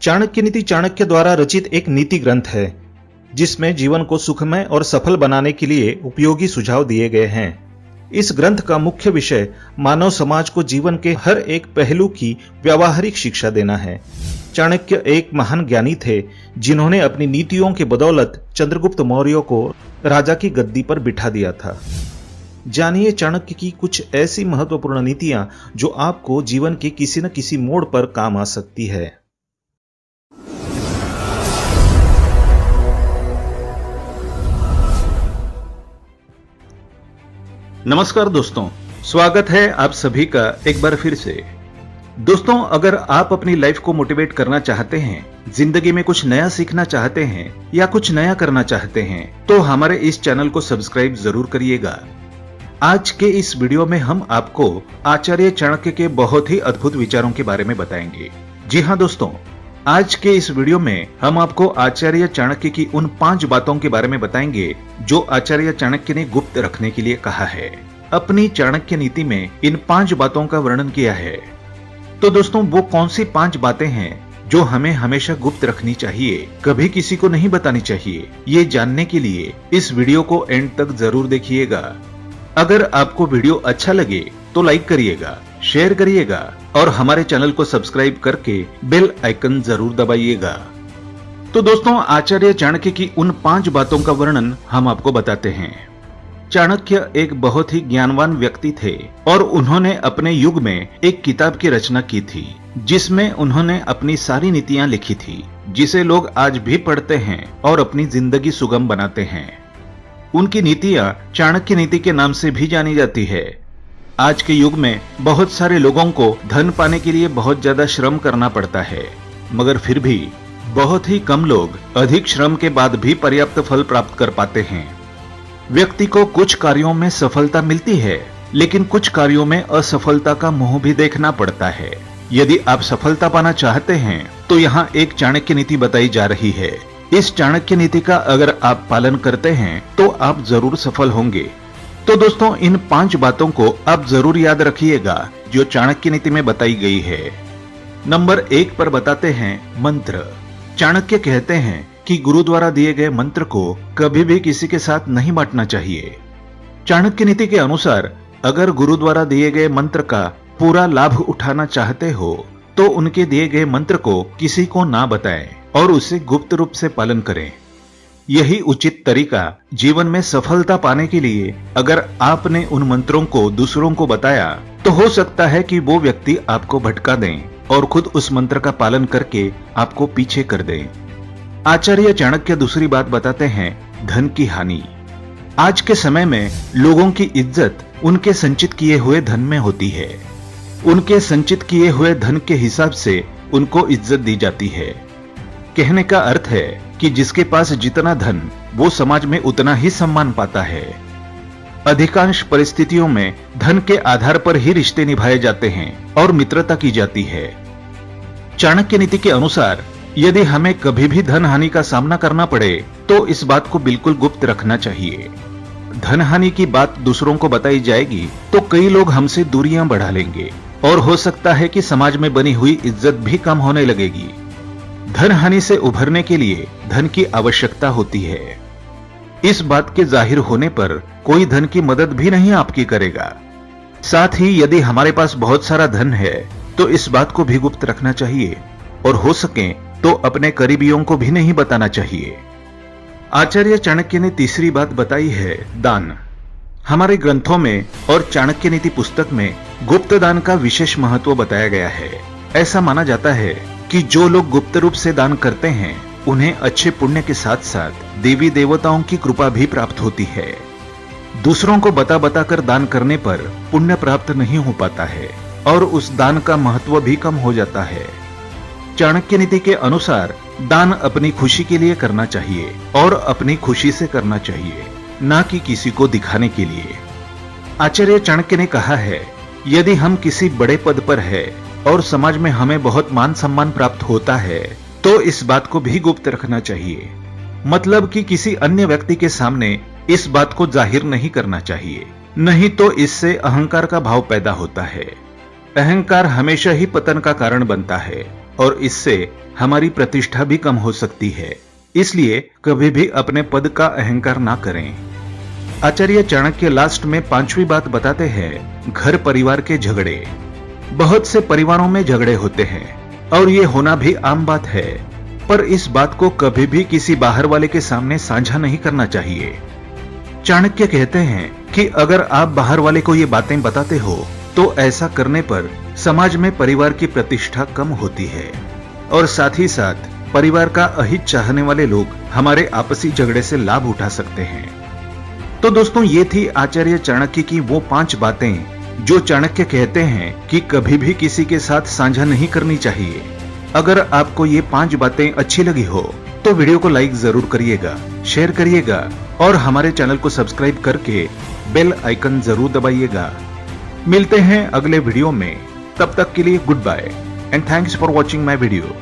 चाणक्य नीति चाणक्य द्वारा रचित एक नीति ग्रंथ है जिसमें जीवन को सुखमय और सफल बनाने के लिए उपयोगी सुझाव दिए गए हैं। इस ग्रंथ का मुख्य विषय मानव समाज को जीवन के हर एक पहलू की व्यावहारिक शिक्षा देना है। चाणक्य एक महान ज्ञानी थे जिन्होंने अपनी नीतियों के बदौलत चंद्रगुप्त मौर्य को राजा की गद्दी पर बिठा दिया था। जानिए चाणक्य की कुछ ऐसी महत्वपूर्ण नीतियां जो आपको जीवन के किसी न किसी मोड़ पर काम आ सकती है। नमस्कार दोस्तों, स्वागत है आप सभी का एक बार फिर से। दोस्तों, अगर आप अपनी लाइफ को मोटिवेट करना चाहते हैं, जिंदगी में कुछ नया सीखना चाहते हैं या कुछ नया करना चाहते हैं तो हमारे इस चैनल को सब्सक्राइब जरूर करिएगा। आज के इस वीडियो में हम आपको आचार्य चाणक्य के बहुत ही अद्भुत विचारों के बारे में बताएंगे। जी हाँ दोस्तों, आज के इस वीडियो में हम आपको आचार्य चाणक्य की उन 5 बातों के बारे में बताएंगे जो आचार्य चाणक्य ने गुप्त रखने के लिए कहा है। अपनी चाणक्य नीति में इन 5 बातों का वर्णन किया है। तो दोस्तों, वो कौन सी 5 बातें हैं जो हमें हमेशा गुप्त रखनी चाहिए, कभी किसी को नहीं बतानी चाहिए? ये जानने के लिए इस वीडियो को एंड तक जरूर देखिएगा। अगर आपको वीडियो अच्छा लगे तो लाइक करिएगा, शेयर करिएगा और हमारे चैनल को सब्सक्राइब करके बेल आइकन जरूर दबाइएगा। तो दोस्तों, आचार्य चाणक्य की उन 5 बातों का वर्णन हम आपको बताते हैं। चाणक्य एक बहुत ही ज्ञानवान व्यक्ति थे और उन्होंने अपने युग में एक किताब की रचना की थी जिसमें उन्होंने अपनी सारी नीतियां लिखी थी, जिसे लोग आज भी पढ़ते हैं और अपनी जिंदगी सुगम बनाते हैं। उनकी नीतियां चाणक्य नीति के नाम से भी जानी जाती है। आज के युग में बहुत सारे लोगों को धन पाने के लिए बहुत ज्यादा श्रम करना पड़ता है, मगर फिर भी बहुत ही कम लोग अधिक श्रम के बाद भी पर्याप्त फल प्राप्त कर पाते हैं। व्यक्ति को कुछ कार्यों में सफलता मिलती है, लेकिन कुछ कार्यों में असफलता का मुंह भी देखना पड़ता है। यदि आप सफलता पाना चाहते हैं तो यहाँ एक चाणक्य नीति बताई जा रही है। इस चाणक्य नीति का अगर आप पालन करते हैं तो आप जरूर सफल होंगे। तो दोस्तों, इन 5 बातों को आप जरूर याद रखिएगा जो चाणक्य नीति में बताई गई है। नंबर 1 पर बताते हैं मंत्र। चाणक्य कहते हैं कि गुरु द्वारा दिए गए मंत्र को कभी भी किसी के साथ नहीं बांटना चाहिए। चाणक्य नीति के अनुसार अगर गुरु द्वारा दिए गए मंत्र का पूरा लाभ उठाना चाहते हो तो उनके दिए गए मंत्र को किसी को ना बताएं और उसे गुप्त रूप से पालन करें। यही उचित तरीका जीवन में सफलता पाने के लिए। अगर आपने उन मंत्रों को दूसरों को बताया तो हो सकता है कि वो व्यक्ति आपको भटका दें और खुद उस मंत्र का पालन करके आपको पीछे कर दें। आचार्य चाणक्य दूसरी बात बताते हैं धन की हानि। आज के समय में लोगों की इज्जत उनके संचित किए हुए धन में होती है। उनके संचित किए हुए धन के हिसाब से उनको इज्जत दी जाती है। कहने का अर्थ है कि जिसके पास जितना धन, वो समाज में उतना ही सम्मान पाता है। अधिकांश परिस्थितियों में धन के आधार पर ही रिश्ते निभाए जाते हैं और मित्रता की जाती है। चाणक्य नीति के अनुसार यदि हमें कभी भी धन हानि का सामना करना पड़े तो इस बात को बिल्कुल गुप्त रखना चाहिए। धन हानि की बात दूसरों को बताई जाएगी तो कई लोग हमसे दूरियां बढ़ा लेंगे और हो सकता है कि समाज में बनी हुई इज्जत भी कम होने लगेगी। धन हानि से उभरने के लिए धन की आवश्यकता होती है। इस बात के जाहिर होने पर कोई धन की मदद भी नहीं आपकी करेगा। साथ ही यदि हमारे पास बहुत सारा धन है तो इस बात को भी गुप्त रखना चाहिए और हो सके तो अपने करीबियों को भी नहीं बताना चाहिए। आचार्य चाणक्य ने तीसरी बात बताई है दान। हमारे ग्रंथों में और चाणक्य नीति पुस्तक में गुप्त दान का विशेष महत्व बताया गया है। ऐसा माना जाता है कि जो लोग गुप्त रूप से दान करते हैं उन्हें अच्छे पुण्य के साथ साथ देवी देवताओं की कृपा भी प्राप्त होती है। दूसरों को बता बता कर दान करने पर पुण्य प्राप्त नहीं हो पाता है और उस दान का महत्व भी कम हो जाता है। चाणक्य नीति के अनुसार दान अपनी खुशी के लिए करना चाहिए और अपनी खुशी से करना चाहिए, ना कि किसी को दिखाने के लिए। आचार्य चाणक्य ने कहा है, यदि हम किसी बड़े पद पर है और समाज में हमें बहुत मान सम्मान प्राप्त होता है तो इस बात को भी गुप्त रखना चाहिए। मतलब कि किसी अन्य व्यक्ति के सामने इस बात को जाहिर नहीं करना चाहिए, नहीं तो इससे अहंकार का भाव पैदा होता है। अहंकार हमेशा ही पतन का कारण बनता है और इससे हमारी प्रतिष्ठा भी कम हो सकती है। इसलिए कभी भी अपने पद का अहंकार ना करें। आचार्य चाणक्य लास्ट में 5वीं बात बताते हैं, घर परिवार के झगड़े। बहुत से परिवारों में झगड़े होते हैं और ये होना भी आम बात है, पर इस बात को कभी भी किसी बाहर वाले के सामने साझा नहीं करना चाहिए। चाणक्य कहते हैं कि अगर आप बाहर वाले को ये बातें बताते हो तो ऐसा करने पर समाज में परिवार की प्रतिष्ठा कम होती है और साथ ही साथ परिवार का अहित चाहने वाले लोग हमारे आपसी झगड़े से लाभ उठा सकते हैं। तो दोस्तों, ये थी आचार्य चाणक्य की वो 5 बातें जो चाणक्य कहते हैं कि कभी भी किसी के साथ साझा नहीं करनी चाहिए। अगर आपको ये 5 बातें अच्छी लगी हो तो वीडियो को लाइक जरूर करिएगा, शेयर करिएगा और हमारे चैनल को सब्सक्राइब करके बेल आइकन जरूर दबाइएगा। मिलते हैं अगले वीडियो में, तब तक के लिए goodbye and thanks for watching my video.